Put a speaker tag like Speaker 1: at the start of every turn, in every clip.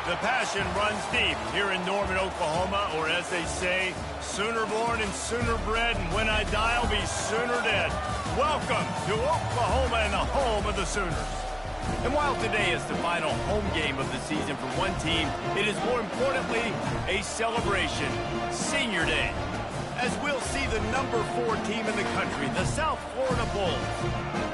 Speaker 1: The passion runs deep here in Norman, Oklahoma, or as they say, sooner born and sooner bred, and when I die, I'll be sooner dead. Welcome to Oklahoma and the home of the Sooners. And while today is the final home game of the season for one team, it is more importantly a celebration, Senior Day, as we'll see the number 4 team in the country, the South Florida Bulls,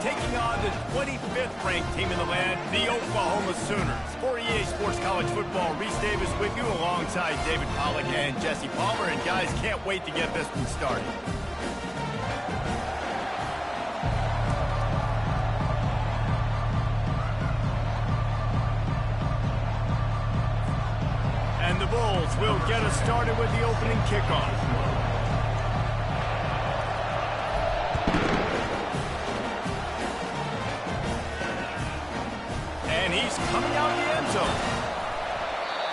Speaker 1: taking on the 25th ranked team in the land, the Oklahoma Sooners. For EA Sports College Football, Reese Davis with you alongside David Pollack and Jesse Palmer. And guys, can't wait to get this one started. And the Bulls will get us started with the opening kickoff. He's coming out the end zone.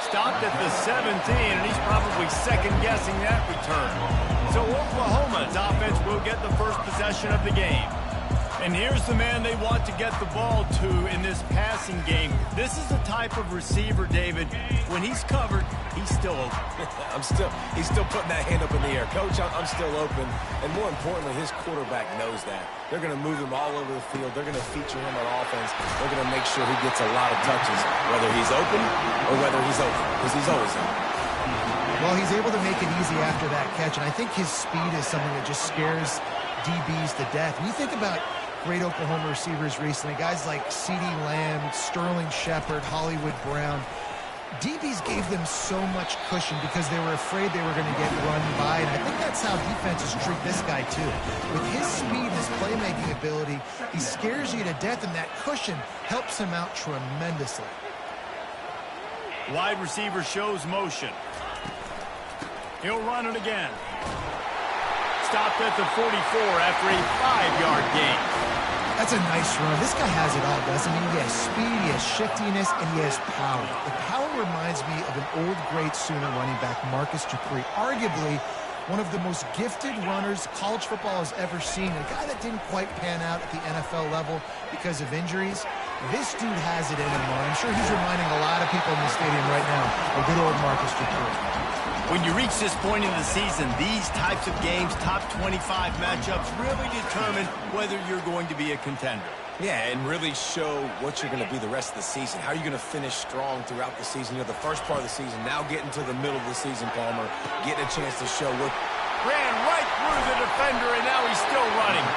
Speaker 1: Stopped at the 17, and he's probably second-guessing that return. So Oklahoma's offense will get the first possession of the game. And here's the man they want to get the ball to in this passing game. This is the type of receiver, David, when he's covered, he's still open.
Speaker 2: He's still putting that hand up in the air. Coach, I'm still open. And more importantly, his quarterback knows that. They're going to move him all over the field. They're going to feature him on offense. They're going to make sure he gets a lot of touches, whether he's open or whether he's open, because he's always open.
Speaker 3: Well, he's able to make it easy after that catch, and I think his speed is something that just scares DBs to death. When you think about great Oklahoma receivers recently, guys like CeeDee Lamb, Sterling Shepard, Hollywood Brown, DBs gave them so much cushion because they were afraid they were going to get run by, and I think that's how defenses treat this guy too. With his speed, his playmaking ability, he scares you to death, and that cushion helps him out tremendously.
Speaker 1: Wide receiver shows motion. He'll run it again. Stopped at the 44 after a 5-yard gain.
Speaker 3: That's a nice run. This guy has it all, doesn't he? He has speed, he has shiftiness, and he has power. The power reminds me of an old great Sooner running back, Marcus Dupree, arguably one of the most gifted runners college football has ever seen. A guy that didn't quite pan out at the NFL level because of injuries. This dude has it in him, and I'm sure he's reminding a lot of people in the stadium right now of good old Marcus Dupree.
Speaker 1: When you reach this point in the season, these types of games, top 25 matchups, really determine whether you're going to be a contender.
Speaker 2: Yeah, and really show what you're going to be the rest of the season. How are you going to finish strong throughout the season? You know, the first part of the season, now getting to the middle of the season, Palmer, getting a chance to show what...
Speaker 1: Ran right through the defender, and now he's still running.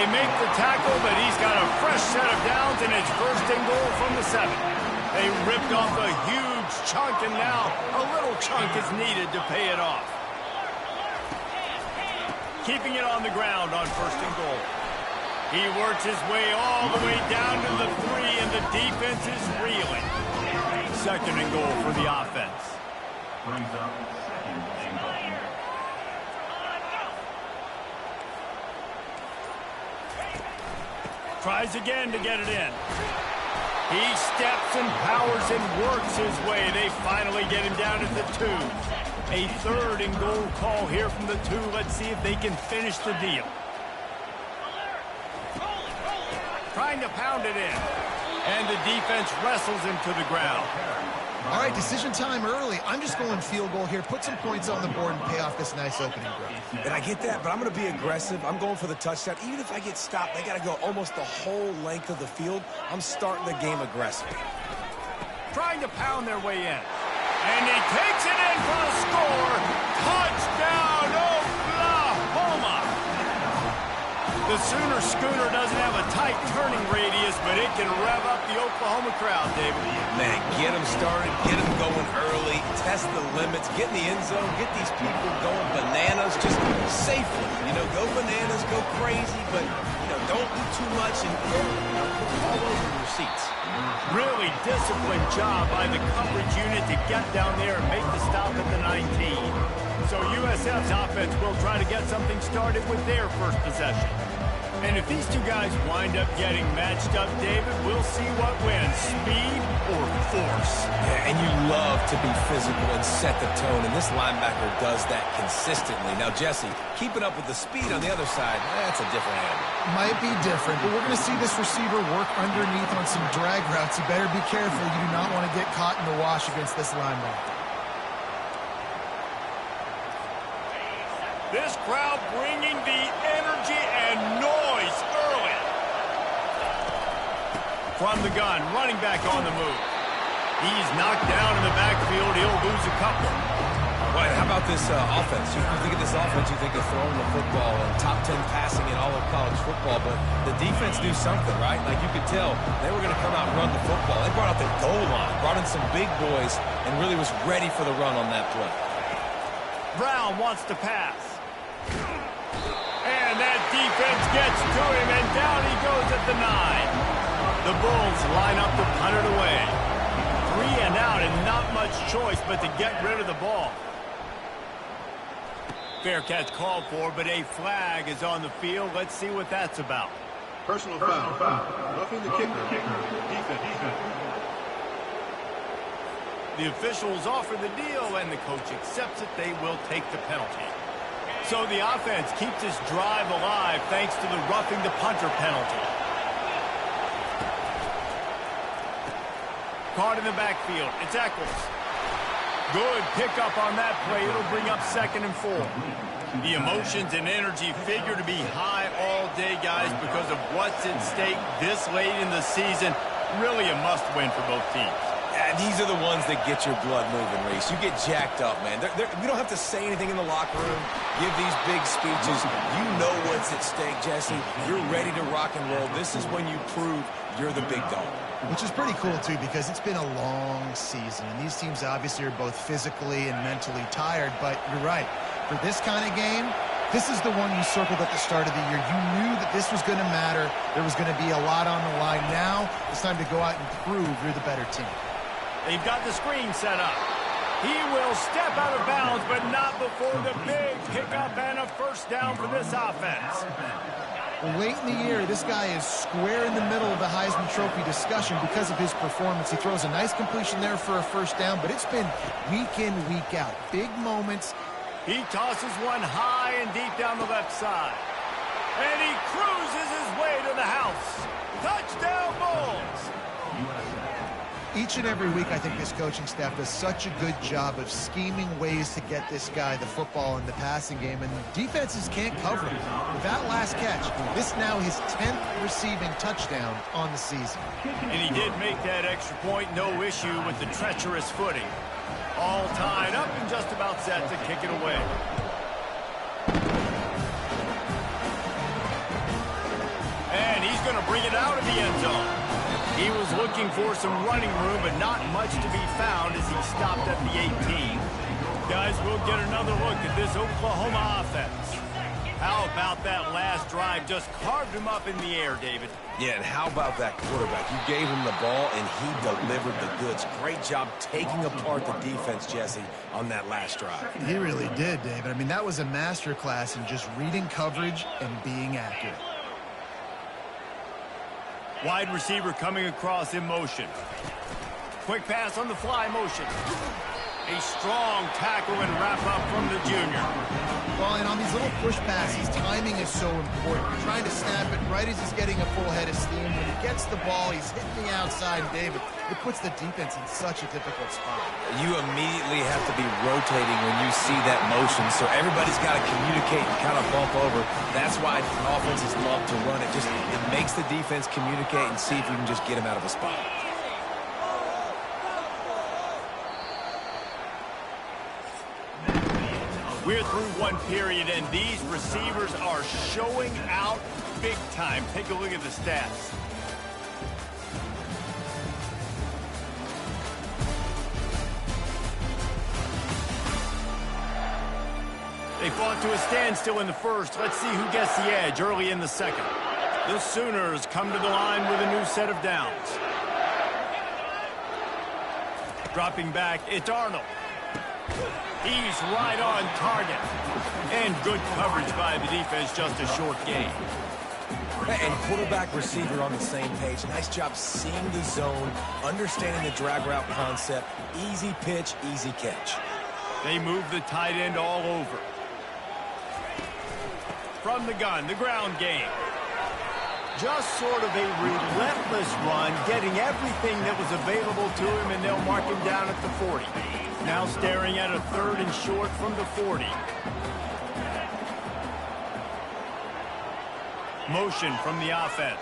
Speaker 1: They make the tackle, but he's got a fresh set of downs, and it's first and goal from the 7. They ripped off a huge chunk, and now a little chunk is needed to pay it off. Keeping it on the ground on first and goal. He works his way all the way down to the 3, and the defense is reeling. Second and goal for the offense. Brings up second and goal. Tries again to get it in. He steps and powers and works his way. They finally get him down at the 2. A third and goal call here from the 2. Let's see if they can finish the deal. Trying to pound it in. And the defense wrestles him to the ground.
Speaker 3: All right, decision time early. I'm just going field goal here. Put some points on the board and pay off this nice opening drive.
Speaker 2: And I get that, but I'm going to be aggressive. I'm going for the touchdown. Even if I get stopped, they got to go almost the whole length of the field. I'm starting the game aggressive.
Speaker 1: Trying to pound their way in. And he takes it in for the score. Touchdown, Oklahoma! The Sooner Schooner doesn't have a tight turning radius, but it can rev up the Oklahoma crowd, David.
Speaker 2: Man, get them started, get them going early, test the limits, get in the end zone, get these people going bananas, just safely. You know, go bananas, go crazy, but, you know, don't do too much and go, all over your seats.
Speaker 1: Really disciplined job by the coverage unit to get down there and make the stop at the 19. So USF's offense will try to get something started with their first possession. And if these two guys wind up getting matched up, David, we'll see what wins, speed or force.
Speaker 2: Yeah, and you love enough to be physical and set the tone, and this linebacker does that consistently. Now, Jesse, keeping up with the speed on the other side, that's a different animal.
Speaker 3: Might be different, but we're going to see this receiver work underneath on some drag routes. You better be careful. You do not want to get caught in the wash against this linebacker.
Speaker 1: This crowd bringing the energy and noise early. From the gun, running back on the move. He's knocked down in the backfield. He'll lose a couple.
Speaker 2: Right, how about this offense? You think of this offense, you think of throwing the football and top 10 passing in all of college football, but the defense knew something, right? Like you could tell they were going to come out and run the football. They brought out the goal line, brought in some big boys, and really was ready for the run on that play.
Speaker 1: Brown wants to pass. And that defense gets to him, and down he goes at the 9. The Bulls line up to punt it away. 3 and out, and not much choice but to get rid of the ball. Fair catch called for, but a flag is on the field. Let's see what that's about.
Speaker 4: Personal foul. Roughing the kicker. Defense.
Speaker 1: The officials offer the deal, and the coach accepts it. They will take the penalty. So the offense keeps this drive alive thanks to the roughing the punter penalty. Caught in the backfield. It's Eccles. Good pickup on that play. It'll bring up 2nd and 4. The emotions and energy figure to be high all day, guys, because of what's at stake this late in the season. Really a must-win for both teams.
Speaker 2: Yeah, these are the ones that get your blood moving, Reese. You get jacked up, man. We don't have to say anything in the locker room, give these big speeches. You know what's at stake, Jesse. You're ready to rock and roll. This is when you prove you're the big dog.
Speaker 3: Which is pretty cool, too, because it's been a long season. And these teams obviously are both physically and mentally tired. But you're right. For this kind of game, this is the one you circled at the start of the year. You knew that this was going to matter. There was going to be a lot on the line. Now it's time to go out and prove you're the better team.
Speaker 1: They've got the screen set up. He will step out of bounds, but not before the big pickup and a first down for this offense.
Speaker 3: Late in the year, this guy is square in the middle of the Heisman Trophy discussion because of his performance. He throws a nice completion there for a first down, but it's been week in, week out. Big moments.
Speaker 1: He tosses one high and deep down the left side. And he cruises his way to the house. Touchdown, Bulls!
Speaker 3: Each and every week, I think this coaching staff does such a good job of scheming ways to get this guy the football in the passing game, and defenses can't cover him. With that last catch, this now his 10th receiving touchdown on the season.
Speaker 1: And he did make that extra point, no issue with the treacherous footing. All tied up and just about set to kick it away. And he's going to bring it out of the end zone. He was looking for some running room, but not much to be found as he stopped at the 18. Guys, we'll get another look at this Oklahoma offense. How about that last drive? Just carved him up in the air, David.
Speaker 2: Yeah, and how about that quarterback? You gave him the ball, and he delivered the goods. Great job taking apart the defense, Jesse, on that last drive.
Speaker 3: He really did, David. I mean, that was a masterclass in just reading coverage and being accurate.
Speaker 1: Wide receiver coming across in motion. Quick pass on the fly motion. A strong tackle and wrap up from the junior.
Speaker 3: Well, and on these little push passes, timing is so important. You're trying to snap it right as he's getting a full head of steam. When he gets the ball, he's hitting the outside, David. It puts the defense in such a difficult spot.
Speaker 2: You immediately have to be rotating when you see that motion, so everybody's got to communicate and kind of bump over. That's why offenses love to run it. It makes the defense communicate and see if you can just get him out of a spot.
Speaker 1: We're through one period, and these receivers are showing out big time. Take a look at the stats. They fought to a standstill in the first. Let's see who gets the edge early in the second. The Sooners come to the line with a new set of downs. Dropping back, it's Arnold. He's right on target. And good coverage by the defense, just a short gain.
Speaker 2: And quarterback, receiver on the same page. Nice job seeing the zone, understanding the drag route concept. Easy pitch, easy catch.
Speaker 1: They move the tight end all over. From the gun, the ground game. Just sort of a relentless run, getting everything that was available to him, and they'll mark him down at the 40. Now staring at a 3rd and short from the 40. Motion from the offense.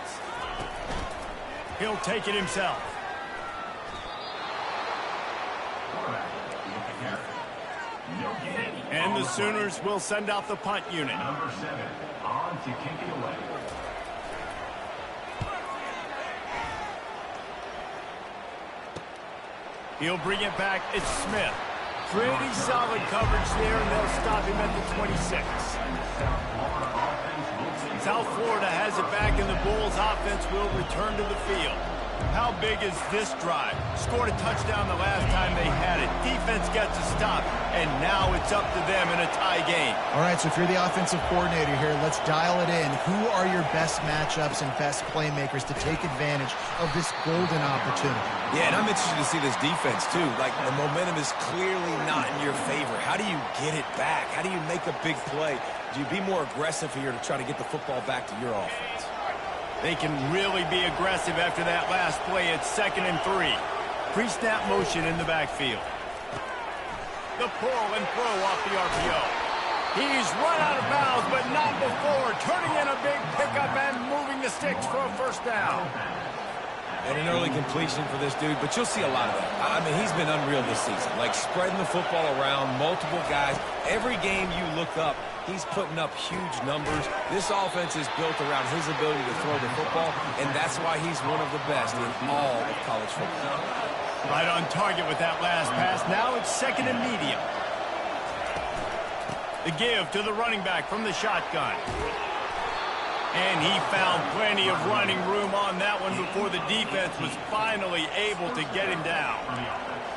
Speaker 1: He'll take it himself. And the Sooners will send out the punt unit.
Speaker 4: Number 7, on to kick it away.
Speaker 1: He'll bring it back. It's Smith. Pretty solid coverage there, and they'll stop him at the 26. South Florida has it back, and the Bulls offense will return to the field. How big is this drive? Scored a touchdown the last time they had it. Defense gets a stop, and now it's up to them in a tie game.
Speaker 3: All right, so if you're the offensive coordinator here, let's dial it in. Who are your best matchups and best playmakers to take advantage of this golden opportunity?
Speaker 2: Yeah, and I'm interested to see this defense, too. Like, the momentum is clearly not in your favor. How do you get it back? How do you make a big play? Do you be more aggressive here to try to get the football back to your offense?
Speaker 1: They can really be aggressive after that last play. It's 2nd and 3. Pre-snap motion in the backfield. The pull and throw off the RPO. He's run out of bounds, but not before. Turning in a big pickup and moving the sticks for a 1st down.
Speaker 2: And an early completion for this dude, but you'll see a lot of that. I mean, he's been unreal this season. Like, spreading the football around, multiple guys. Every game you look up, he's putting up huge numbers. This offense is built around his ability to throw the football, and that's why he's one of the best in all of college football.
Speaker 1: Right on target with that last pass. Now it's 2nd and medium. The give to the running back from the shotgun. And he found plenty of running room on that one before the defense was finally able to get him down.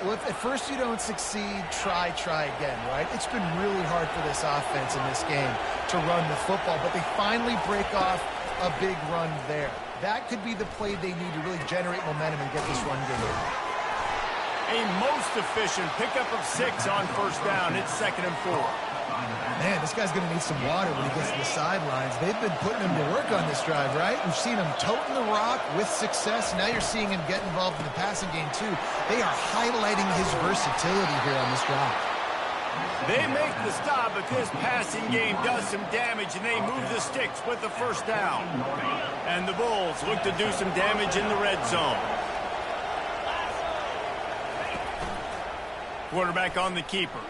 Speaker 3: Well, if at first you don't succeed, try again, right? It's been really hard for this offense in this game to run the football, but they finally break off a big run there. That could be the play they need to really generate momentum and get this run game in.
Speaker 1: A most efficient pickup of 6 on 1st down. It's 2nd and 4.
Speaker 3: Man, this guy's going to need some water when he gets to the sidelines. They've been putting him to work on this drive, right? We've seen him toting the rock with success. Now you're seeing him get involved in the passing game, too. They are highlighting his versatility here on this drive.
Speaker 1: They make the stop, but this passing game does some damage, and they move the sticks with the 1st down. And the Bulls look to do some damage in the red zone. Quarterback on the keeper.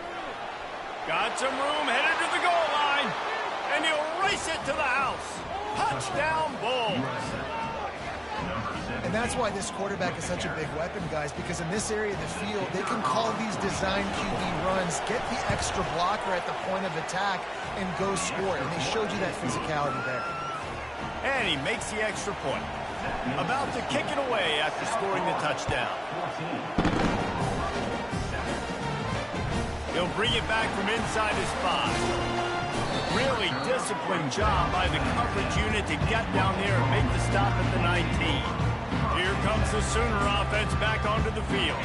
Speaker 1: Got some room, headed to the goal line, and he'll race it to the house. Touchdown, Bulls.
Speaker 3: And that's why this quarterback is such a big weapon, guys, because in this area of the field, they can call these design QB runs, get the extra blocker at the point of attack, and go score. And they showed you that physicality there.
Speaker 1: And he makes the extra point. About to kick it away after scoring the touchdown. He'll bring it back from inside his 5. Really disciplined job by the coverage unit to get down there and make the stop at the 19. Here comes the Sooner offense back onto the field.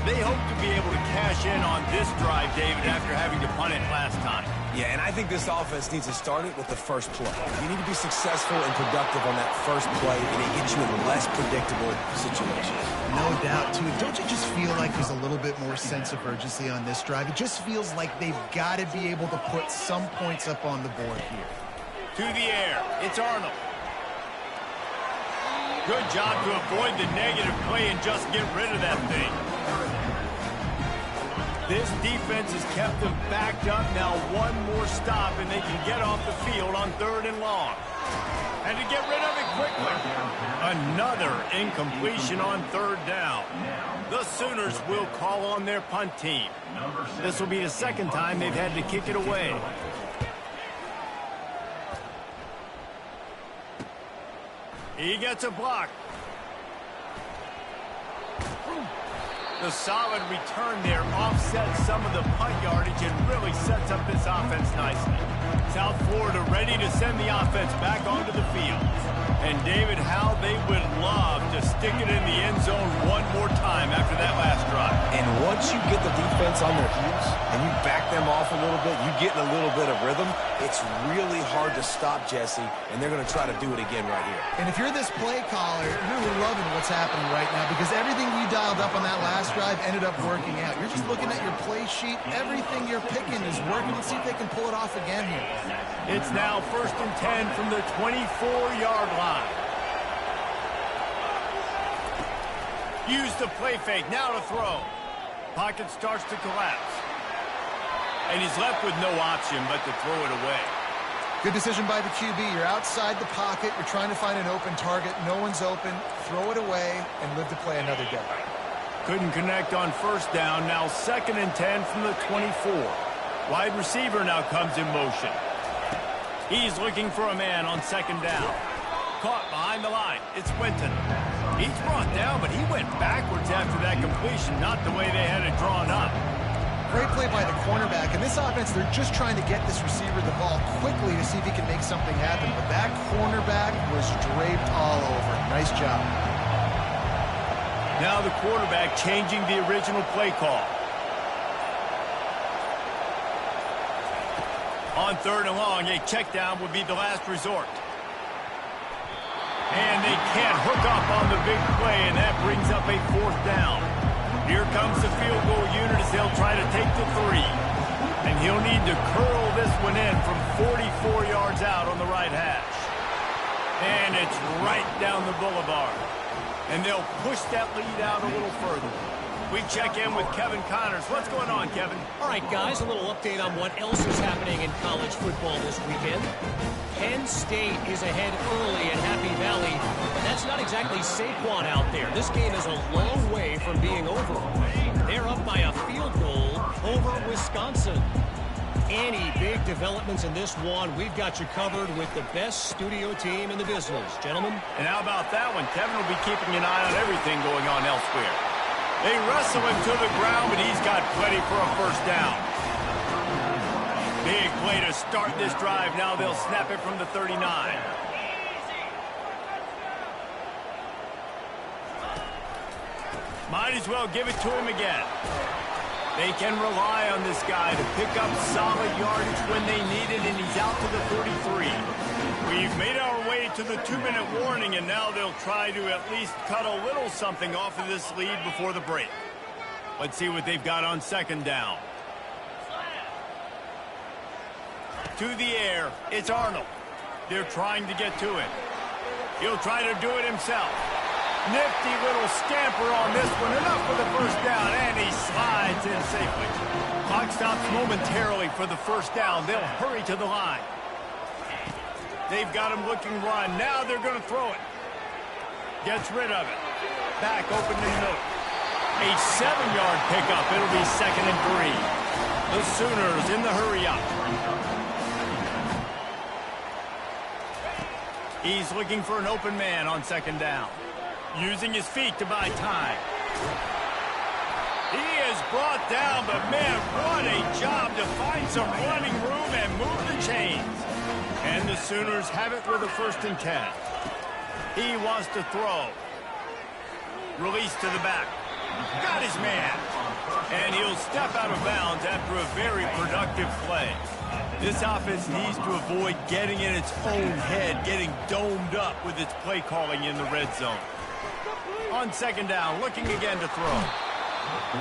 Speaker 1: They hope to be able to cash in on this drive, David, after having to punt it last time.
Speaker 2: Yeah, and I think this offense needs to start it with the first play. You need to be successful and productive on that first play, and it gets you in less predictable situations.
Speaker 3: No doubt, too. Don't you just feel like there's a little bit more sense of urgency on this drive? It just feels like they've got to be able to put some points up on the board here.
Speaker 1: To the air, it's Arnold. Good job to avoid the negative play and just get rid of that thing. This defense has kept them backed up. Now one more stop, and they can get off the field on 3rd and long. And to get rid of it quickly. Another incompletion on 3rd down. The Sooners will call on their punt team. This will be the 2nd time they've had to kick it away. He gets a block. The solid return there offsets some of the punt yardage and really sets up this offense nicely. South Florida ready to send the offense back onto the field. And David, how they would love to stick it in the end zone one more time after that last drive.
Speaker 2: And once you get the defense on their heels and you back them off a little bit, you get in a little bit of rhythm, it's really hard to stop Jesse, and they're going to try to do it again right here.
Speaker 3: And if you're this play caller, you're really loving what's happening right now because everything you dialed up on that last drive ended up working out. You're just looking at your play sheet. Everything you're picking is working. Let's see if they can pull it off again here.
Speaker 1: It's now 1st and 10 from the 24-yard line. Use the play fake, now to throw. Pocket starts to collapse. And he's left with no option but to throw it away.
Speaker 3: Good decision by the QB. You're outside the pocket. You're trying to find an open target. No one's open. Throw it away and live to play another day.
Speaker 1: Couldn't connect on 1st down. Now 2nd and 10 from the 24. Wide receiver now comes in motion. He's looking for a man on 2nd down. Caught behind the line. It's Winton. He's brought down, but he went backwards after that completion, not the way they had it drawn up.
Speaker 3: Great play by the cornerback. In this offense, they're just trying to get this receiver the ball quickly to see if he can make something happen. But that cornerback was draped all over. Nice job.
Speaker 1: Now the quarterback changing the original play call. On 3rd and long, a check down would be the last resort. And they can't hook up on the big play, and that brings up a 4th down. Here comes the field goal unit as they'll try to take the 3. And he'll need to curl this one in from 44 yards out on the right hash. And it's right down the boulevard. And they'll push that lead out a little further. We check in with Kevin Connors. What's going on, Kevin?
Speaker 5: All right, guys, a little update on what else is happening in college football this weekend. Penn State is ahead early at Happy Valley, but that's not exactly Saquon out there. This game is a long way from being over. They're up by a field goal over Wisconsin. Any big developments in this one, we've got you covered with the best studio team in the business. Gentlemen?
Speaker 1: And how about that one? Kevin will be keeping an eye on everything going on elsewhere. They wrestle him to the ground, but he's got plenty for a 1st down. Big play to start this drive. Now they'll snap it from the 39. Might as well give it to him again. They can rely on this guy to pick up solid yardage when they need it, and he's out to the 33. We've made our way to the 2-minute warning, and now they'll try to at least cut a little something off of this lead before the break. Let's see what they've got on 2nd down. To the air, it's Arnold. They're trying to get to it. He'll try to do it himself. Nifty little scamper on this one. Enough for the 1st down, and he slides in safely. Clock stops momentarily for the 1st down. They'll hurry to the line. They've got him looking run. Now they're going to throw it. Gets rid of it. Back open to Note. A 7-yard pickup. It'll be 2nd and 3. The Sooners in the hurry-up. He's looking for an open man on 2nd down. Using his feet to buy time. He is brought down, but man, what a job to find some running room and move the chains. And the Sooners have it with a 1st and 10. He wants to throw. Release to the back. Got his man. And he'll step out of bounds after a very productive play. This offense needs to avoid getting in its own head, getting domed up with its play calling in the red zone. On 2nd down, looking again to throw.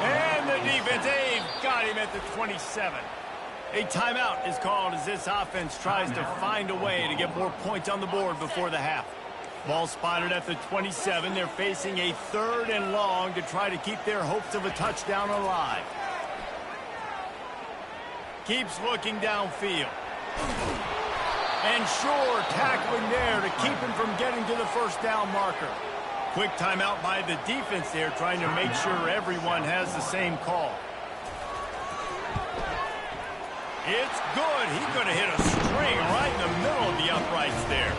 Speaker 1: And the defense, they've got him at the 27. A timeout is called as this offense tries to find a way to get more points on the board before the half. Ball spotted at the 27. They're facing a 3rd and long to try to keep their hopes of a touchdown alive. Keeps looking downfield. And sure, tackling there to keep him from getting to the 1st down marker. Quick timeout by the defense there, trying to make sure everyone has the same call. It's good. He's going to hit a string right in the middle of the uprights there.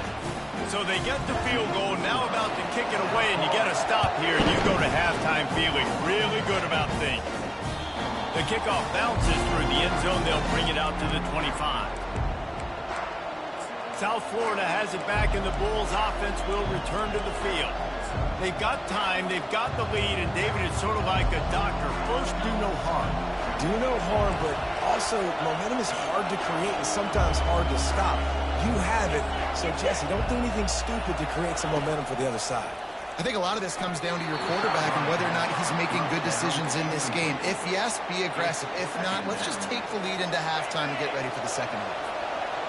Speaker 1: So they get the field goal, now about to kick it away, and you get a stop here. You go to halftime feeling really good about things. The kickoff bounces through the end zone. They'll bring it out to the 25. South Florida has it back, and the Bulls offense will return to the field. They've got time, they've got the lead, and David, it's sort of like a doctor. First, do no harm.
Speaker 2: Do no harm, but also momentum is hard to create and sometimes hard to stop. You have it, so Jesse, don't do anything stupid to create some momentum for the other side.
Speaker 3: I think a lot of this comes down to your quarterback and whether or not he's making good decisions in this game. If yes, be aggressive. If not, let's just take the lead into halftime and get ready for the second half.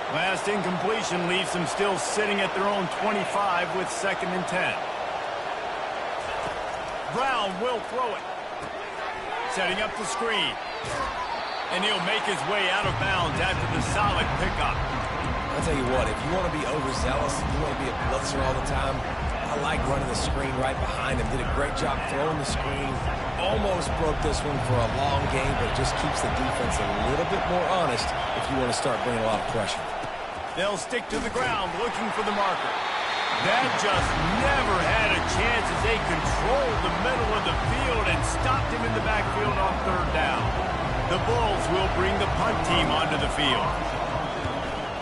Speaker 1: Last incompletion leaves them still sitting at their own 25 with 2nd and 10. Brown will throw it. Setting up the screen. And he'll make his way out of bounds after the solid pickup.
Speaker 2: I'll tell you what, if you want to be overzealous, if you want to be a blitzer all the time, I like running the screen right behind him. Did a great job throwing the screen. Almost broke this one for a long game, but it just keeps the defense a little bit more honest if you want to start bringing a lot of pressure.
Speaker 1: They'll stick to the ground looking for the marker. That just never had a chance as they controlled the middle of the field and stopped him in the backfield on 3rd down. The Bulls will bring the punt team onto the field.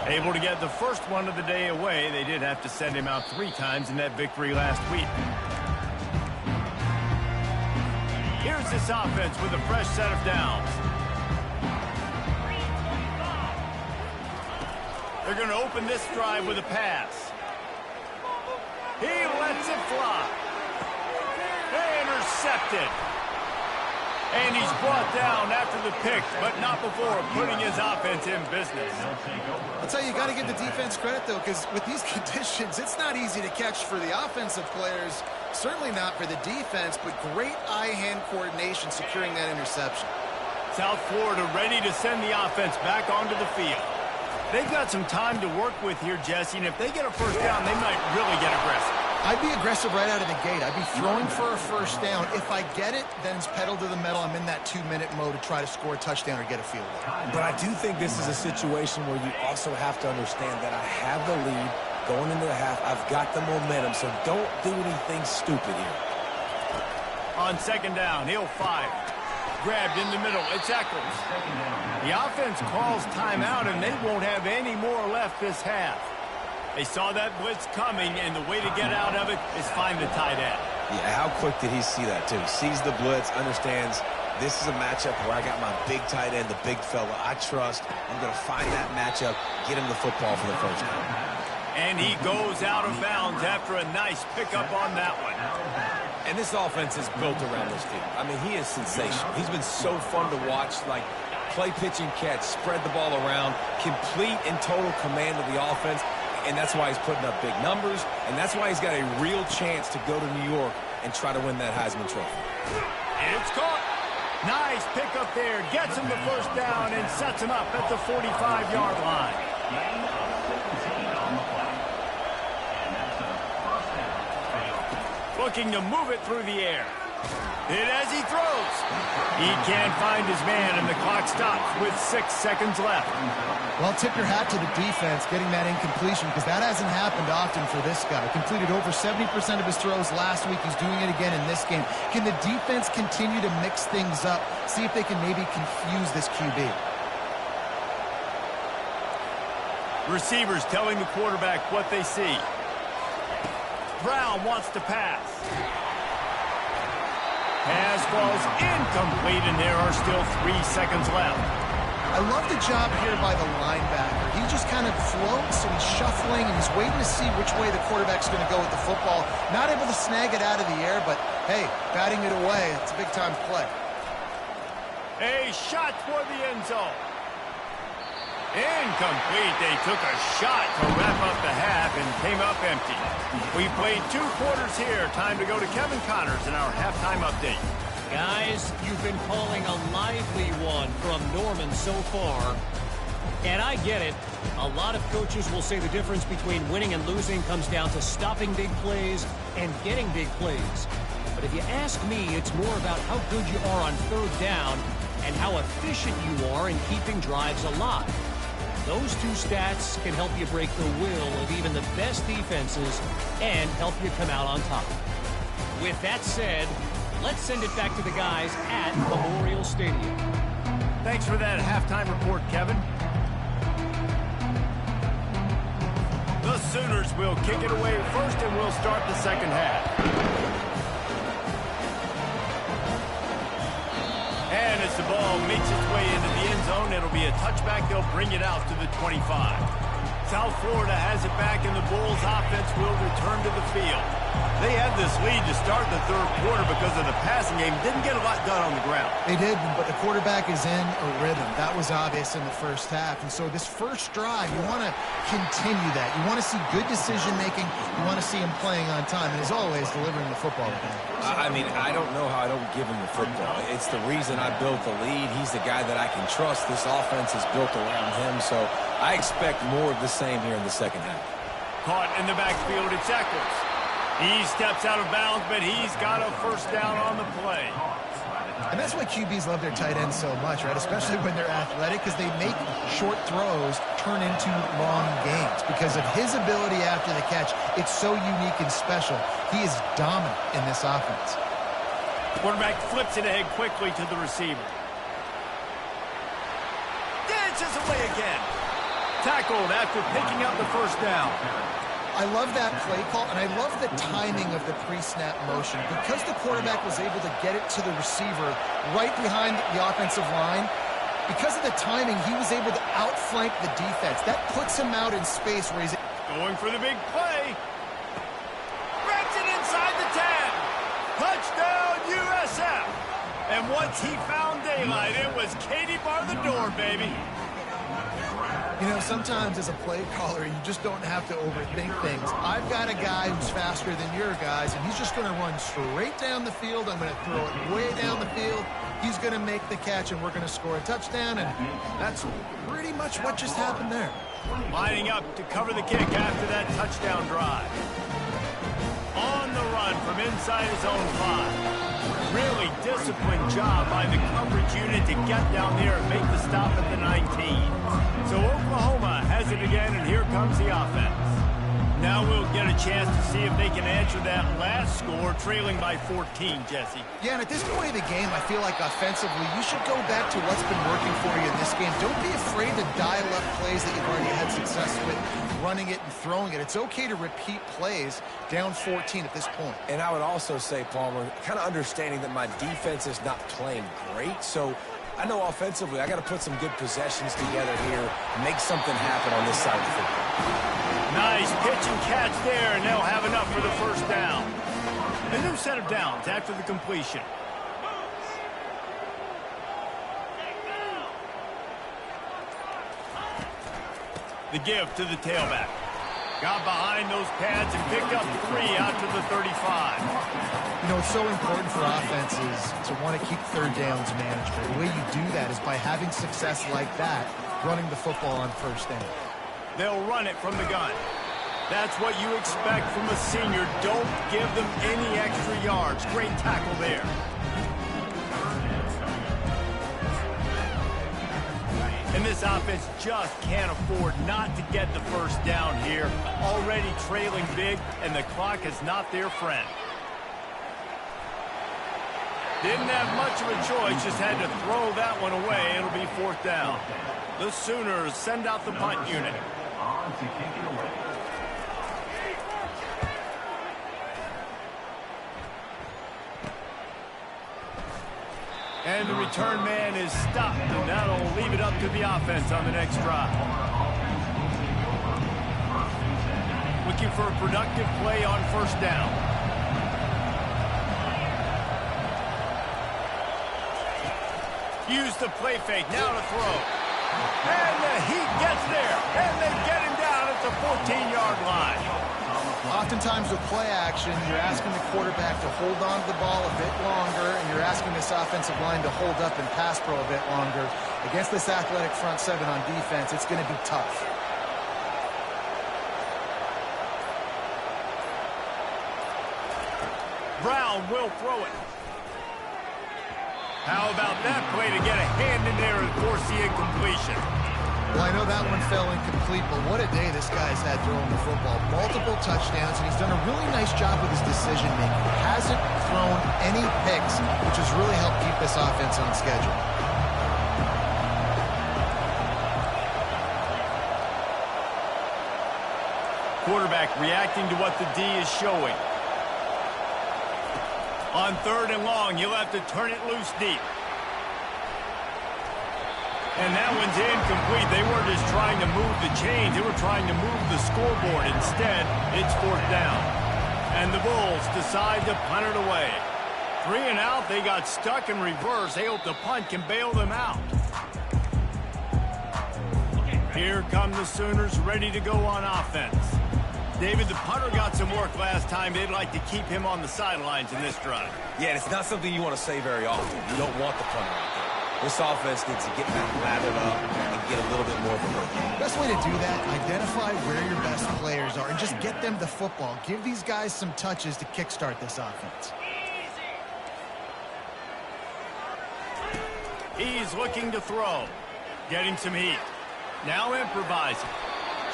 Speaker 1: Able to get the first one of the day away. They did have to send him out 3 times in that victory last week. Here's this offense with a fresh set of downs. They're going to open this drive with a pass. He lets it fly. Intercepted. And he's brought down after the pick, but not before putting his offense in business.
Speaker 3: I'll tell you, you got to give the defense credit, though, because with these conditions, it's not easy to catch for the offensive players. Certainly not for the defense, but great eye-hand coordination securing that interception.
Speaker 1: South Florida ready to send the offense back onto the field. They've got some time to work with here, Jesse, and if they get a first down, they might really get aggressive.
Speaker 3: I'd be aggressive right out of the gate. I'd be throwing for a first down. If I get it, then it's pedal to the metal. I'm in that 2-minute mode to try to score a touchdown or get a field goal.
Speaker 2: But I do think this is a situation where you also have to understand that I have the lead going into the half. I've got the momentum, so don't do anything stupid here.
Speaker 1: On 2nd down, he'll fire. Grabbed in the middle. It's Eccles. The offense calls timeout, and they won't have any more left this half. They saw that blitz coming, and the way to get out of it is find the tight end.
Speaker 2: Yeah, how quick did he see that, too? Sees the blitz, understands this is a matchup where I got my big tight end, the big fella I trust. I'm going to find that matchup, get him the football for the first time.
Speaker 1: And he goes out of bounds after a nice pickup on that one.
Speaker 2: And this offense is built around this dude. I mean, he is sensational. He's been so fun to watch, like play, pitch, and catch, spread the ball around, complete and total command of the offense. And that's why he's putting up big numbers, and that's why he's got a real chance to go to New York and try to win that Heisman Trophy.
Speaker 1: It's caught. Nice pickup there. Gets him the first down and sets him up at the 45-yard line. Looking to move it through the air. Hit as he throws. He can't find his man, and the clock stops with 6 seconds left.
Speaker 3: Well, tip your hat to the defense getting that incompletion, because that hasn't happened often for this guy. Completed over 70% of his throws last week. He's doing it again in this game. Can the defense continue to mix things up, see if they can maybe confuse this QB?
Speaker 1: Receivers telling the quarterback what they see. Brown wants to pass. Pass falls incomplete, and there are still 3 seconds left.
Speaker 3: I love the job here by the linebacker. He just kind of floats and he's shuffling and he's waiting to see which way the quarterback's going to go with the football. Not able to snag it out of the air, but hey, batting it away, it's a big-time play.
Speaker 1: A shot toward the end zone. Incomplete. They took a shot to wrap up the half and came up empty. We played 2 quarters here. Time to go to Kevin Connors in our halftime update.
Speaker 5: Guys, you've been calling a lively one from Norman so far. And I get it. A lot of coaches will say the difference between winning and losing comes down to stopping big plays and getting big plays. But if you ask me, it's more about how good you are on 3rd down and how efficient you are in keeping drives alive. Those two stats can help you break the will of even the best defenses and help you come out on top. With that said, let's send it back to the guys at Memorial Stadium.
Speaker 1: Thanks for that halftime report, Kevin. The Sooners will kick it away first, and we'll start the second half. And as the ball makes its way into the end zone, it'll be a touchback. They'll bring it out to the 25. South Florida has it back, and the Bulls offense will return to the field. They had this lead to start the third quarter because of the passing game. Didn't get a lot done on the ground.
Speaker 3: They did, but the quarterback is in a rhythm. That was obvious in the first half. And so this first drive, you want to continue that. You want to see good decision-making. You want to see him playing on time. And as always, delivering the football.
Speaker 2: I mean, I don't know how I don't give him the football. It's the reason I built the lead. He's the guy that I can trust. This offense is built around him. So I expect more of the same here in the second half.
Speaker 1: Caught in the backfield, it's Eccles. He steps out of bounds, but he's got a first down on the play.
Speaker 3: And that's why QBs love their tight ends so much, right? Especially when they're athletic, because they make short throws turn into long gains. Because of his ability after the catch, it's so unique and special. He is dominant in this offense.
Speaker 1: Quarterback flips it ahead quickly to the receiver. Dances away again. Tackled after picking up the first down.
Speaker 3: I love that play call, and I love the timing of the pre-snap motion. Because the quarterback was able to get it to the receiver right behind the offensive line, because of the timing, he was able to outflank the defense. That puts him out in space where he's
Speaker 1: going for the big play. Grabs it inside the 10. Touchdown, USF. And once he found daylight, it was Katie bar the door, baby.
Speaker 3: You know, sometimes as a play caller, you just don't have to overthink things. I've got a guy who's faster than your guys, and he's just going to run straight down the field. I'm going to throw it way down the field. He's going to make the catch, and we're going to score a touchdown, and that's pretty much what just happened there.
Speaker 1: Lining up to cover the kick after that touchdown drive. On the run from inside his own 5. Really disciplined job by the coverage unit to get down there and make the stop at the 19. So Oklahoma has it again, and here comes the offense. Now we'll get a chance to see if they can answer that last score, trailing by 14, Jesse.
Speaker 3: Yeah, and at this point of the game, I feel like offensively, you should go back to what's been working for you in this game. Don't be afraid to dial up plays that you've already had success with, running it and throwing it. It's okay to repeat plays down 14 at this point.
Speaker 2: And I would also say, Palmer, kind of understanding that my defense is not playing great, so I know offensively I got to put some good possessions together here, make something happen on this side of the football.
Speaker 1: Nice pitch and catch there, and they'll have enough for the first down. A new set of downs after the completion. The give to the tailback. Got behind those pads and picked up 3 out to the 35.
Speaker 3: You know, it's so important for offenses to want to keep third downs manageable. The way you do that is by having success like that, running the football on first down.
Speaker 1: They'll run it from the gun. That's what you expect from a senior. Don't give them any extra yards. Great tackle there. And this offense just can't afford not to get the first down here. Already trailing big, and the clock is not their friend. Didn't have much of a choice, just had to throw that one away. It'll be 4th down. The Sooners send out the punt unit. And the return man is stopped, and that'll leave it up to the offense on the next drive. Looking for a productive play on first down. Use the play fake, now to throw. And the Heat gets there, and they get him down at the 14-yard line.
Speaker 3: Oftentimes with play action, you're asking the quarterback to hold on to the ball a bit longer, and you're asking this offensive line to hold up and pass pro a bit longer. Against this athletic front seven on defense, it's going to be tough.
Speaker 1: Brown will throw it. How about that play to get a hand in there and force the incompletion?
Speaker 3: Well, I know that one fell incomplete, but what a day this guy's had throwing the football. Multiple touchdowns, and he's done a really nice job with his decision-making. Hasn't thrown any picks, which has really helped keep this offense on schedule.
Speaker 1: Quarterback reacting to what the D is showing. On 3rd and long, you'll have to turn it loose deep. And that one's incomplete. They weren't just trying to move the chains. They were trying to move the scoreboard. Instead, it's 4th down. And the Bulls decide to punt it away. 3 and out. They got stuck in reverse. They hope the punt can bail them out. Here come the Sooners ready to go on offense. David, the punter got some work last time. They'd like to keep him on the sidelines in this drive.
Speaker 2: Yeah, it's not something you want to say very often. You don't want the punter out there. This offense needs to get back lathered up and get a little bit more of a look.
Speaker 3: Best way to do that, identify where your best players are and just get them the football. Give these guys some touches to kickstart this offense.
Speaker 1: He's looking to throw. Getting some heat. Now improvising.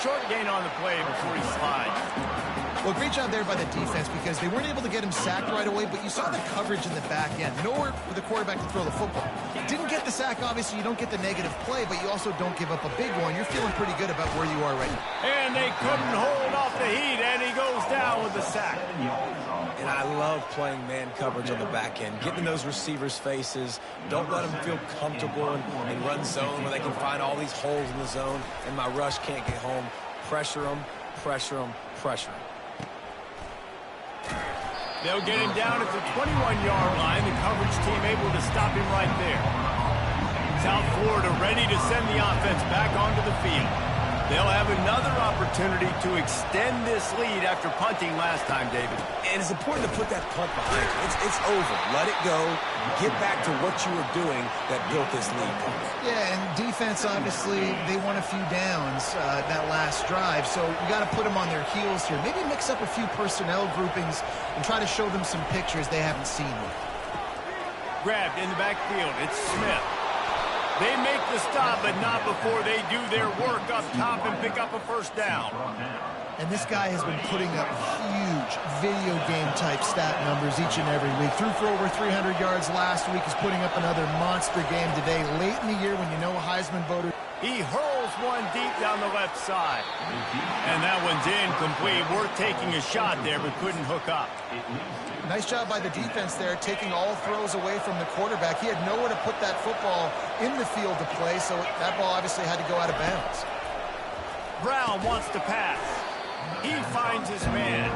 Speaker 1: Short gain on the play before he slides.
Speaker 3: Well, great job there by the defense because they weren't able to get him sacked right away, but you saw the coverage in the back end. Nowhere for the quarterback to throw the football. Didn't get the sack, obviously. You don't get the negative play, but you also don't give up a big one. You're feeling pretty good about where you are right now.
Speaker 1: And they couldn't hold off the heat, and he goes down with the sack.
Speaker 2: And I love playing man coverage on the back end, getting in those receivers' faces. Don't let them feel comfortable in run zone where they can find all these holes in the zone, and my rush can't get home. Pressure them, pressure them, pressure them.
Speaker 1: They'll get him down at the 21-yard line. The coverage team able to stop him right there. South Florida ready to send the offense back onto the field. They'll have another opportunity to extend this lead after punting last time, David.
Speaker 2: And it's important to put that punt behind you. It's over. Let it go. Get back to what you were doing that built this lead.
Speaker 3: Yeah, and defense, obviously, they won a few downs that last drive, so you got to put them on their heels here. Maybe mix up a few personnel groupings and try to show them some pictures they haven't seen yet.
Speaker 1: Grabbed in the backfield. It's Smith. They make the stop, but not before they do their work up top and pick up a first down.
Speaker 3: And this guy has been putting up huge video game-type stat numbers each and every week. Threw for over 300 yards last week. He's putting up another monster game today, late in the year when you know a Heisman voter.
Speaker 1: He hurls one deep down the left side. And that one's incomplete. Worth taking a shot there, but couldn't hook up.
Speaker 3: Nice job by the defense there, taking all throws away from the quarterback. He had nowhere to put that football in the field to play, so that ball obviously had to go out of bounds.
Speaker 1: Brown wants to pass. He finds his man.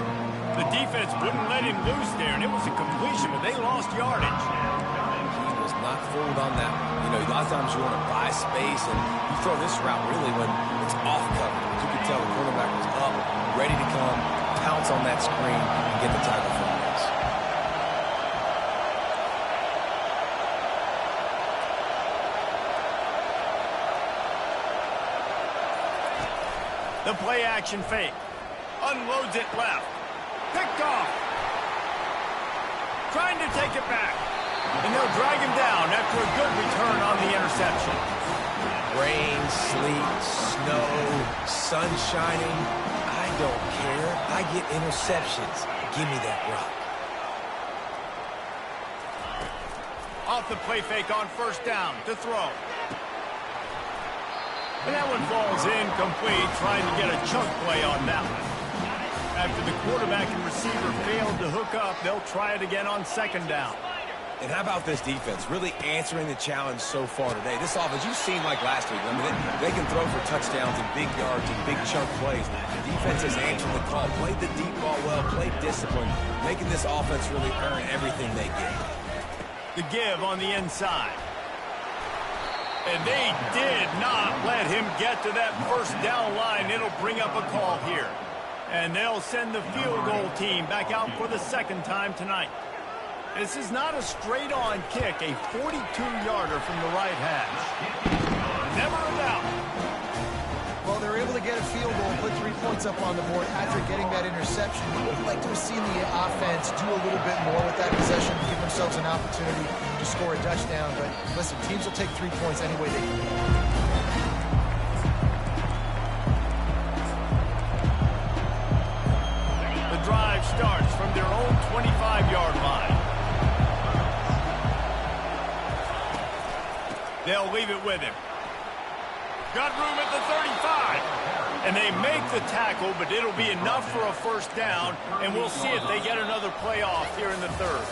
Speaker 1: The defense wouldn't let him loose there, and it was a completion, but they lost yardage.
Speaker 2: He was not fooled on that. You know, a lot of times you want to buy space, and you throw this route really when it's off cover. You can tell the quarterback was up, ready to come, pounce on that screen, and get the tackle for him.
Speaker 1: The play-action fake. Unloads it left. Picked off. Trying to take it back. And they'll drag him down after a good return on the interception.
Speaker 2: Rain, sleet, snow, sun shining. I don't care. I get interceptions. Give me that rock.
Speaker 1: Off the play fake on first down to throw. And that one falls incomplete, trying to get a chunk play on that one. After the quarterback and receiver failed to hook up, they'll try it again on second down.
Speaker 2: And how about this defense really answering the challenge so far today? This offense, you've seen like last week. I mean, they can throw for touchdowns and big yards and big chunk plays. The defense has answered the call, played the deep ball well, played discipline, making this offense really earn everything they get.
Speaker 1: The give on the inside. And they did not let him get to that first down line. It'll bring up a call here. And they'll send the field goal team back out for the second time tonight. This is not a straight-on kick, a 42-yarder from the right hash. Never a doubt.
Speaker 3: Well, they're able to get a field goal, put 3 points up on the board after getting that interception. We would like to have seen the offense do a little bit more with that possession, give themselves an opportunity to score a touchdown. But listen, teams will take 3 points any way they can.
Speaker 1: starts from their own 25-yard line. They'll leave it with him. Got room at the 35. And they make the tackle, but it'll be enough for a first down, and we'll see if they get another play off here in the third.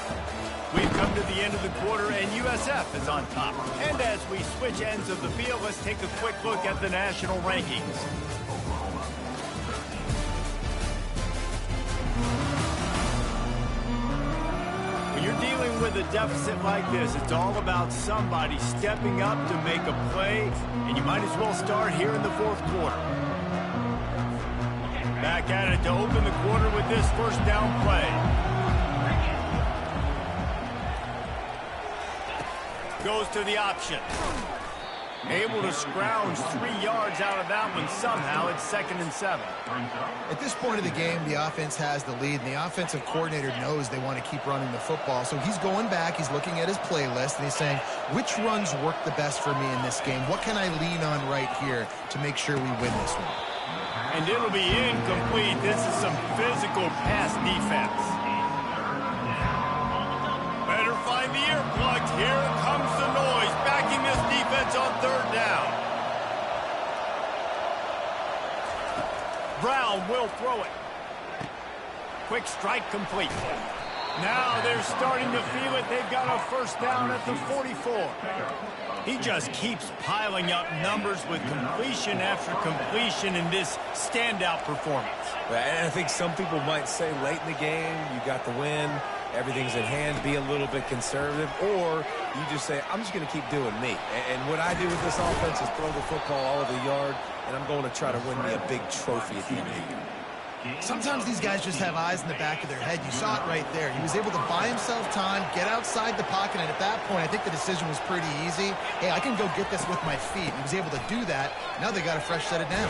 Speaker 1: We've come to the end of the quarter, and USF is on top. And as we switch ends of the field, let's take a quick look at the national rankings. When you're dealing with a deficit like this, it's all about somebody stepping up to make a play, and you might as well start here in the fourth quarter. Back at it to open the quarter with this first down play. Goes to the option. Able to scrounge 3 yards out of that one somehow. It's 2nd and 7.
Speaker 3: At this point of the game, the offense has the lead, and the offensive coordinator knows they want to keep running the football. So he's going back, he's looking at his playlist, and he's saying, which runs work the best for me in this game? What can I lean on right here to make sure we win this one?
Speaker 1: And it'll be incomplete. This is some physical pass defense. Better find the earplugs. Here comes the noise, backing this defense on third down. Brown will throw it. Quick strike complete. Now they're starting to feel it. They've got a first down at the 44. He just keeps piling up numbers with completion after completion in this standout performance.
Speaker 2: And I think some people might say late in the game, you got the win, everything's in hand, be a little bit conservative, or you just say, I'm just going to keep doing me. And what I do with this offense is throw the football all over the yard, and I'm going to try to win me a big trophy at the end of the year.
Speaker 3: Sometimes these guys just have eyes in the back of their head. You saw it right there. He was able to buy himself time, get outside the pocket, and at that point, I think the decision was pretty easy. Hey, I can go get this with my feet. He was able to do that. Now they got a fresh set of downs.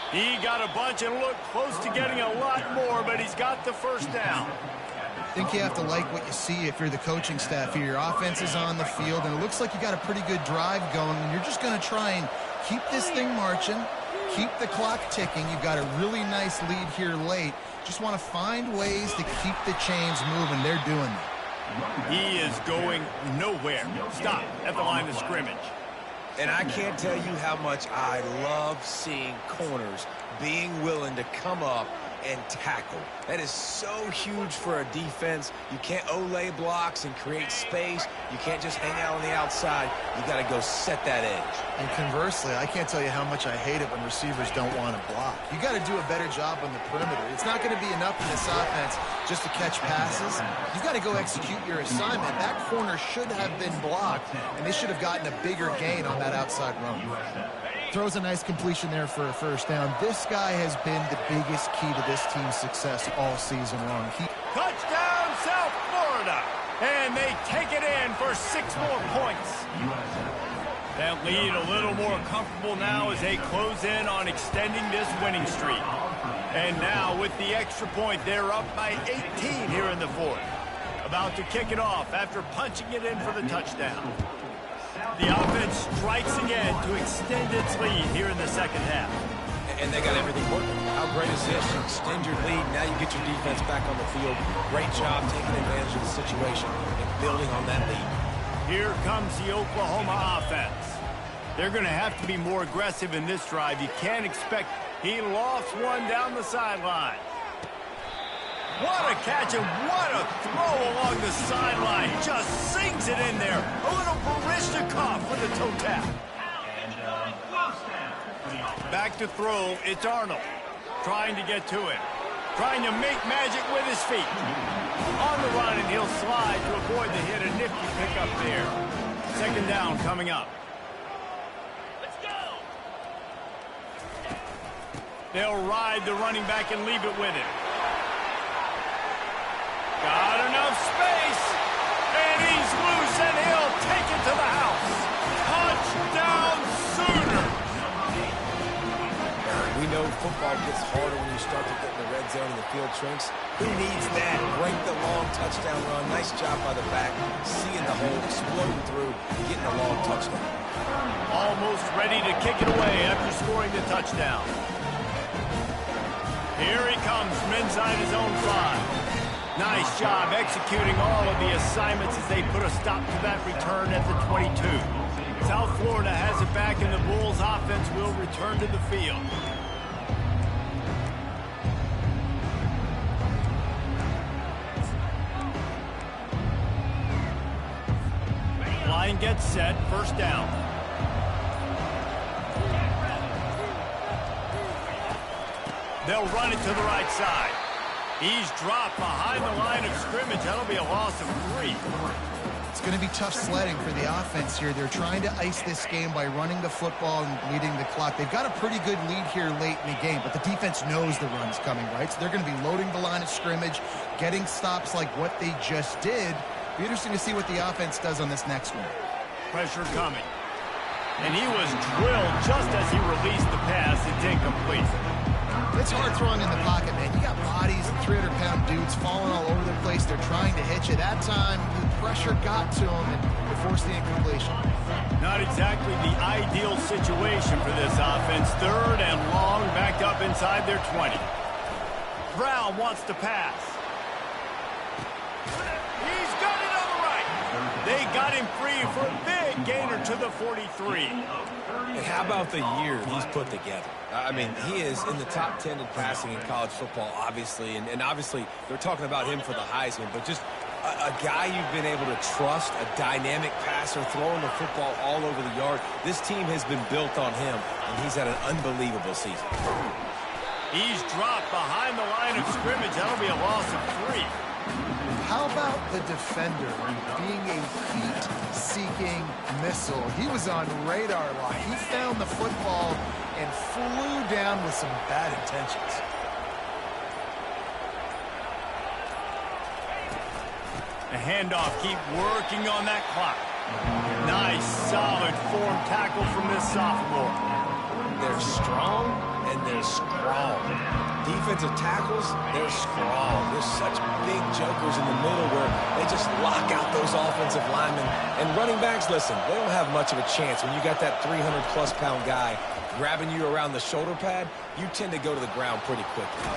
Speaker 1: He got a bunch and looked close to getting a lot more, but he's got the first down.
Speaker 3: I think you have to like what you see if you're the coaching staff here. Your offense is on the field, and it looks like you got a pretty good drive going, and you're just going to try and keep this thing marching. Keep the clock ticking. You've got a really nice lead here late. Just want to find ways to keep the chains moving. They're doing that.
Speaker 1: He is going nowhere. Stop at the line of scrimmage.
Speaker 2: And I can't tell you how much I love seeing corners being willing to come up and tackle. That is so huge for a defense. You can't olay blocks and create space. You can't just hang out on the outside. You got to go set that edge.
Speaker 3: And conversely, I can't tell you how much I hate it when receivers don't want to block. You got to do a better job on the perimeter. It's not going to be enough in this offense just to catch passes. You've got to go execute your assignment. That corner should have been blocked, and they should have gotten a bigger gain on that outside run. Throws a nice completion there for a first down. This guy has been the biggest key to this team's success all season long.
Speaker 1: Touchdown, South Florida! And they take it in for 6 more points. That lead a little more comfortable now as they close in on extending this winning streak. And now with the extra point, they're up by 18 here in the fourth. About to kick it off after punching it in for the touchdown. The offense strikes again to extend its lead here in the second half.
Speaker 2: And they got everything working. How great is this? You extend your lead. Now you get your defense back on the field. Great job taking advantage of the situation and building on that lead.
Speaker 1: Here comes the Oklahoma offense. They're going to have to be more aggressive in this drive. You can't expect. He lost one down the sideline. What a catch and what a throw along the sideline. Just sinks it in there. A little Barishnikov with a toe tap. Back to throw. It's Arnold trying to get to it. Trying to make magic with his feet. On the run, and he'll slide to avoid the hit. A nifty pickup there. Second down coming up. Let's go. They'll ride the running back and leave it with him. Got enough space, and he's loose, and he'll take it to the house. Touchdown, Sooners!
Speaker 2: We know football gets harder when you start to get in the red zone and the field shrinks. Who needs that? Break the long touchdown run. Nice job by the back. Seeing the hole, exploding through, getting a long touchdown.
Speaker 1: Almost ready to kick it away after scoring the touchdown. Here he comes from inside his own 5. Nice job executing all of the assignments as they put a stop to that return at the 22. South Florida has it back, and the Bulls offense will return to the field. Line gets set, first down. They'll run it to the right side. He's dropped behind the line of scrimmage. That'll be a loss of 3.
Speaker 3: It's going to be tough sledding for the offense here. They're trying to ice this game by running the football and leading the clock. They've got a pretty good lead here late in the game, but the defense knows the run's coming, right? So they're going to be loading the line of scrimmage, getting stops like what they just did. Be interesting to see what the offense does on this next one.
Speaker 1: Pressure coming. And he was drilled just as he released the pass. It's incomplete.
Speaker 3: It's hard throwing in the pocket, man. You got bodies and 300-pound dudes falling all over the place. They're trying to hit you. That time, the pressure got to him and it forced the incompletion.
Speaker 1: Not exactly the ideal situation for this offense. 3rd and long, back up inside their 20. Brown wants to pass. He's got it on the right. They got him free for a big gainer to the 43.
Speaker 2: And how about the year he's put together? I mean, he is in the top 10 in passing in college football, obviously. And obviously, they're talking about him for the Heisman. But just a guy you've been able to trust, a dynamic passer, throwing the football all over the yard. This team has been built on him, and he's had an unbelievable season.
Speaker 1: He's dropped behind the line of scrimmage. That'll be a loss of 3.
Speaker 3: How about the defender being a heat-seeking missile? He was on radar lock. He found the football and flew down with some bad intentions.
Speaker 1: A handoff, keep working on that clock. Nice, solid form tackle from this sophomore.
Speaker 2: They're strong and they're strong. Defensive tackles, they're strong. There's such big jokers in the middle where they just lock out those offensive linemen. And running backs, listen, they don't have much of a chance. When you got that 300-plus pound guy grabbing you around the shoulder pad, you tend to go to the ground pretty quickly.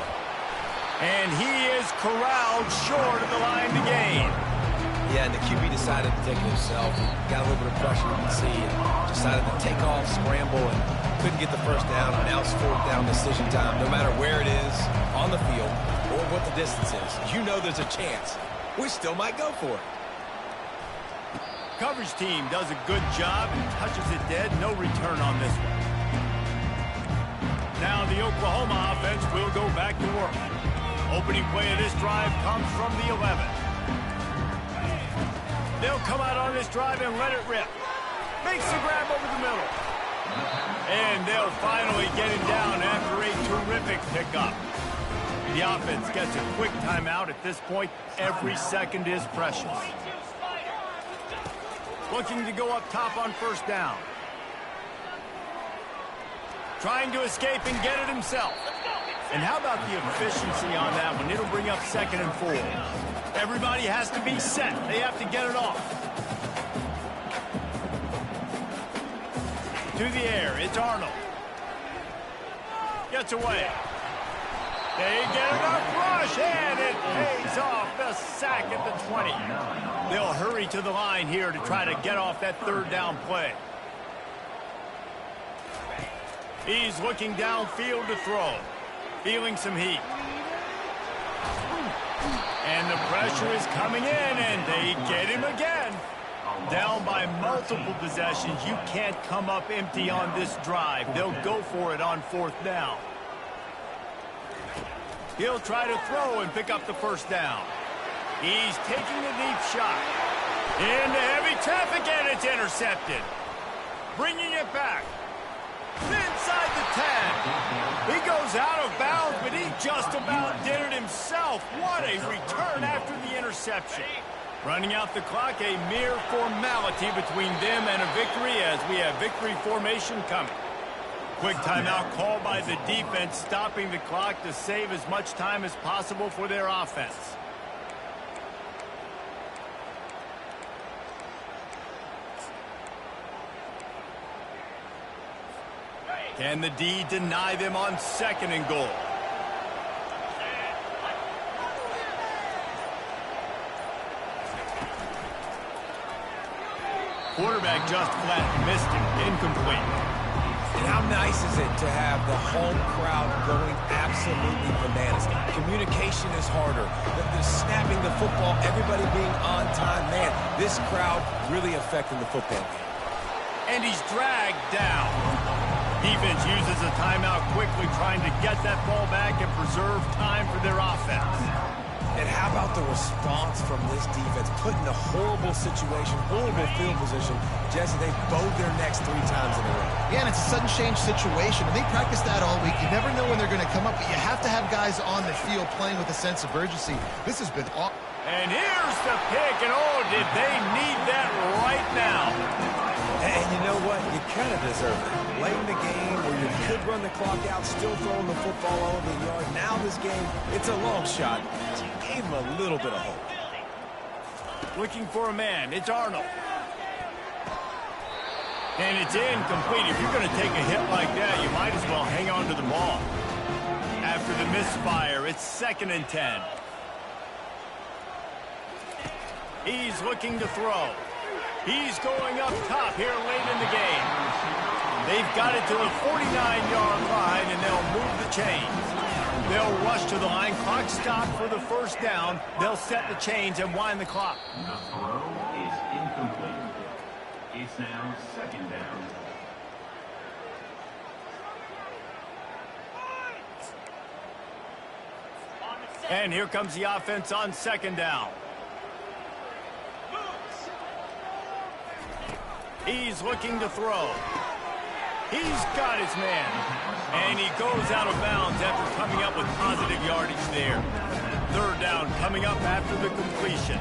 Speaker 1: And he is corralled short of the line to gain.
Speaker 2: Yeah, and the QB decided to take it himself. Got a little bit of pressure, you can see, and decided to take off, scramble, and couldn't get the first down. And now it's 4th down decision time. No matter where it is on the field or what the distance is, you know there's a chance. We still might go for it.
Speaker 1: Coverage team does a good job and touches it dead. No return on this one. Now the Oklahoma offense will go back to work. Opening play of this drive comes from the 11. They'll come out on this drive and let it rip. Makes the grab over the middle. And they'll finally get him down after a terrific pickup. The offense gets a quick timeout. At this point, every second is precious. Looking to go up top on first down. Trying to escape and get it himself. And how about the efficiency on that one? It'll bring up 2nd and 4. Everybody has to be set. They have to get it off. To the air, it's Arnold. Gets away. They get enough rush, and it pays off the sack at the 20. They'll hurry to the line here to try to get off that 3rd down play. He's looking downfield to throw. Feeling some heat. And the pressure is coming in, and they get him again. Down by multiple possessions. You can't come up empty on this drive. They'll go for it on 4th down. He'll try to throw and pick up the first down. He's taking a deep shot. Into heavy traffic, and it's intercepted. Bringing it back. Inside the 10. He goes out of bounds, but he just about did it himself. What a return after the interception. Running out the clock, a mere formality between them and a victory as we have victory formation coming. Quick timeout called by the defense, stopping the clock to save as much time as possible for their offense. Can the D deny them on 2nd and goal? quarterback just flat missed him. Incomplete.
Speaker 2: And how nice is it to have the home crowd going absolutely bananas? Communication is harder. The snapping the football, everybody being on time. Man, this crowd really affecting the football game.
Speaker 1: And he's dragged down. Defense uses a timeout quickly, trying to get that ball back and preserve time for their offense.
Speaker 2: And how about the response from this defense? Put in a horrible situation, horrible field position. Jesse, they bowed their necks 3 times in a row.
Speaker 3: Yeah, and it's a sudden change situation. And they practice that all week. You never know when they're going to come up, but you have to have guys on the field playing with a sense of urgency. This has been awesome.
Speaker 1: And here's the pick, and oh, did they need that right now.
Speaker 2: And you know what? You kind of deserve it. Late in the game where you could run the clock out, still throwing the football all over the yard. Now this game, it's a long shot. So you gave him a little bit of hope.
Speaker 1: Looking for a man. It's Arnold. And it's incomplete. If you're going to take a hit like that, you might as well hang on to the ball. After the misfire, it's 2nd and 10. He's looking to throw. He's going up top here late in the game. They've got it to the 49-yard line, and they'll move the chains. They'll rush to the line. Clock stopped for the first down. They'll set the chains and wind the clock.
Speaker 4: The throw is incomplete. It's now 2nd down.
Speaker 1: And here comes the offense on 2nd down. He's looking to throw. He's got his man. And he goes out of bounds after coming up with positive yardage there. 3rd down coming up after the completion.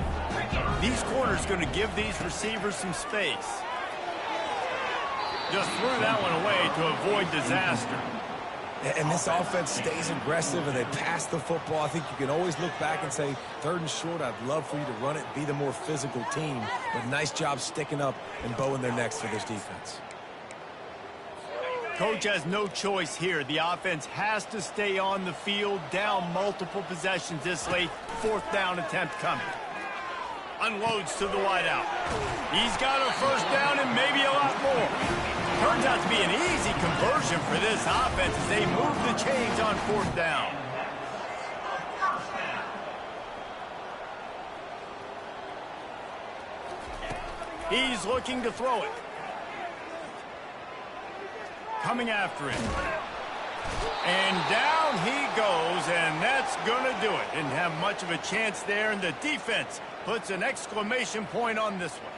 Speaker 1: These corners going to give these receivers some space. Just threw that one away to avoid disaster.
Speaker 2: And this offense stays aggressive and they pass the football. I think you can always look back and say, 3rd and short, I'd love for you to run it, be the more physical team. But nice job sticking up and bowing their necks for this defense.
Speaker 1: Coach has no choice here. The offense has to stay on the field, down multiple possessions this late. 4th down attempt coming. Unloads to the wideout. He's got a 1st down and maybe a lot more. Turns out to be an easy conversion for this offense as they move the chains on 4th down. He's looking to throw it. Coming after him. And down he goes, and that's going to do it. Didn't have much of a chance there, and the defense puts an exclamation point on this one.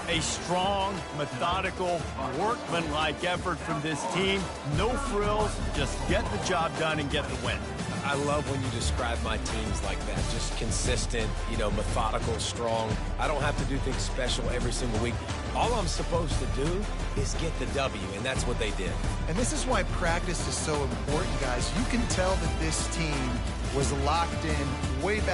Speaker 1: A strong, methodical, workmanlike effort from this team. No frills, just get the job done and get the win.
Speaker 2: I love when you describe my teams like that. Just consistent, methodical, strong. I don't have to do things special every single week. All I'm supposed to do is get the W, and that's what they did.
Speaker 3: And this is why practice is so important, guys. You can tell that this team was locked in way back.